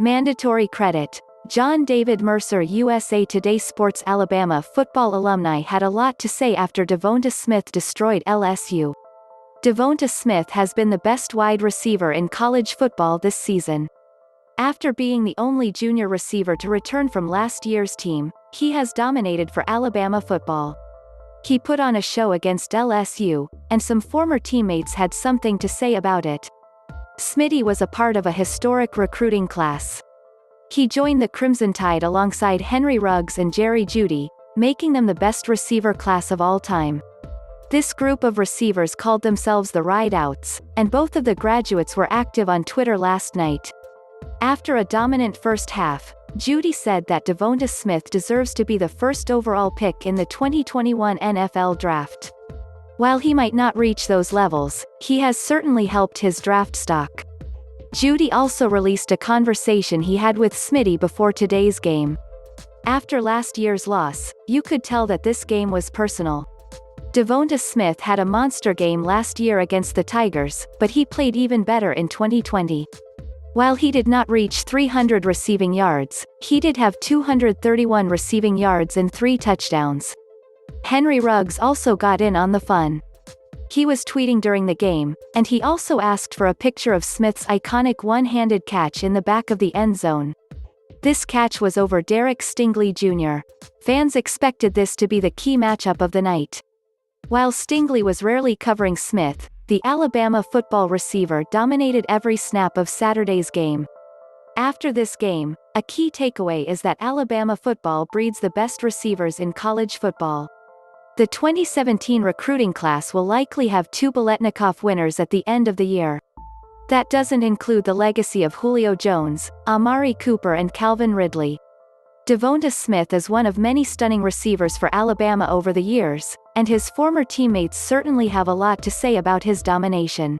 Mandatory credit. John David Mercer, USA Today Sports. Alabama football alumni had a lot to say after DeVonta Smith destroyed LSU. DeVonta Smith has been the best wide receiver in college football this season. After being the only junior receiver to return from last year's team, he has dominated for Alabama football. He put on a show against LSU, and some former teammates had something to say about it. Smitty was a part of a historic recruiting class. He joined the Crimson Tide alongside Henry Ruggs and Jerry Jeudy, making them the best receiver class of all time. This group of receivers called themselves the Rideouts, and both of the graduates were active on Twitter last night. After a dominant first half, Jeudy said that DeVonta Smith deserves to be the first overall pick in the 2021 NFL Draft. While he might not reach those levels, he has certainly helped his draft stock. Jeudy also released a conversation he had with Smitty before today's game. After last year's loss, you could tell that this game was personal. DeVonta Smith had a monster game last year against the Tigers, but he played even better in 2020. While he did not reach 300 receiving yards, he did have 231 receiving yards and 3 touchdowns. Henry Ruggs also got in on the fun. He was tweeting during the game, and he also asked for a picture of Smith's iconic one-handed catch in the back of the end zone. This catch was over Derek Stingley Jr. Fans expected this to be the key matchup of the night. While Stingley was rarely covering Smith, the Alabama football receiver dominated every snap of Saturday's game. After this game, a key takeaway is that Alabama football breeds the best receivers in college football. The 2017 recruiting class will likely have 2 Biletnikoff winners at the end of the year. That doesn't include the legacy of Julio Jones, Amari Cooper and Calvin Ridley. DeVonta Smith is one of many stunning receivers for Alabama over the years, and his former teammates certainly have a lot to say about his domination.